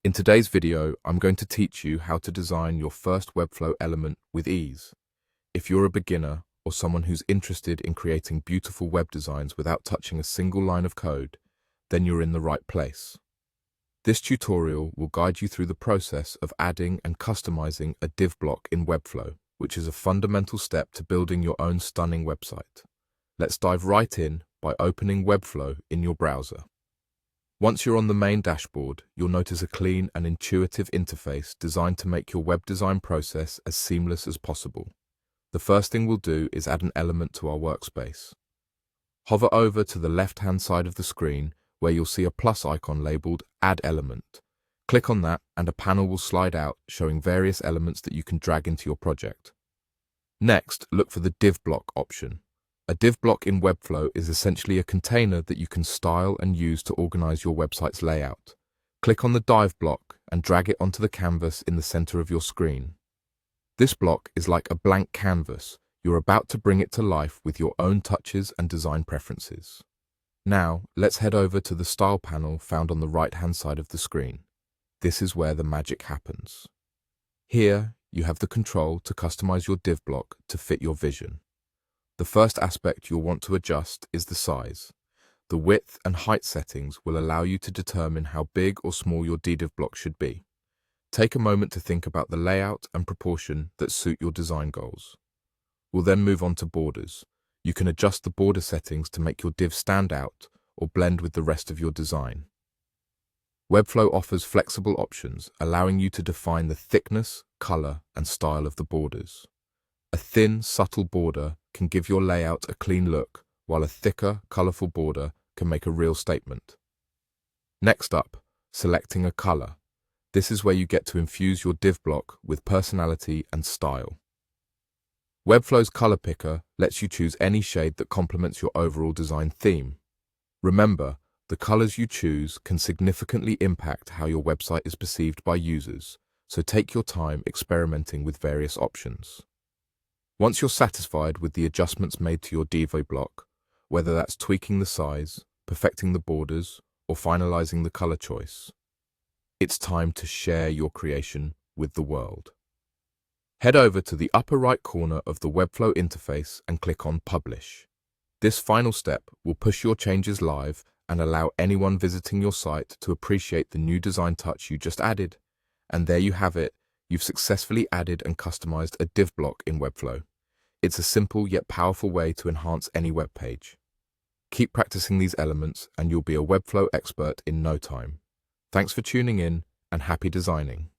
In today's video, I'm going to teach you how to design your first Webflow element with ease. If you're a beginner or someone who's interested in creating beautiful web designs without touching a single line of code, then you're in the right place. This tutorial will guide you through the process of adding and customizing a div block in Webflow, which is a fundamental step to building your own stunning website. Let's dive right in by opening Webflow in your browser. Once you're on the main dashboard, you'll notice a clean and intuitive interface designed to make your web design process as seamless as possible. The first thing we'll do is add an element to our workspace. Hover over to the left-hand side of the screen where you'll see a plus icon labeled Add Element. Click on that and a panel will slide out showing various elements that you can drag into your project. Next, look for the div block option. A div block in Webflow is essentially a container that you can style and use to organize your website's layout. Click on the div block and drag it onto the canvas in the center of your screen. This block is like a blank canvas. You're about to bring it to life with your own touches and design preferences. Now, let's head over to the Style panel found on the right-hand side of the screen. This is where the magic happens. Here, you have the control to customize your div block to fit your vision. The first aspect you'll want to adjust is the size. The width and height settings will allow you to determine how big or small your div block should be. Take a moment to think about the layout and proportion that suit your design goals. We'll then move on to borders. You can adjust the border settings to make your div stand out or blend with the rest of your design. Webflow offers flexible options, allowing you to define the thickness, color, and style of the borders. A thin, subtle border can give your layout a clean look, while a thicker, colorful border can make a real statement. Next up, selecting a color. This is where you get to infuse your div block with personality and style. Webflow's color picker lets you choose any shade that complements your overall design theme. Remember, the colors you choose can significantly impact how your website is perceived by users, so take your time experimenting with various options. Once you're satisfied with the adjustments made to your div block, whether that's tweaking the size, perfecting the borders, or finalizing the color choice, it's time to share your creation with the world. Head over to the upper right corner of the Webflow interface and click on Publish. This final step will push your changes live and allow anyone visiting your site to appreciate the new design touch you just added. And there you have it. You've successfully added and customized a div block in Webflow. It's a simple yet powerful way to enhance any web page. Keep practicing these elements and you'll be a Webflow expert in no time. Thanks for tuning in and happy designing.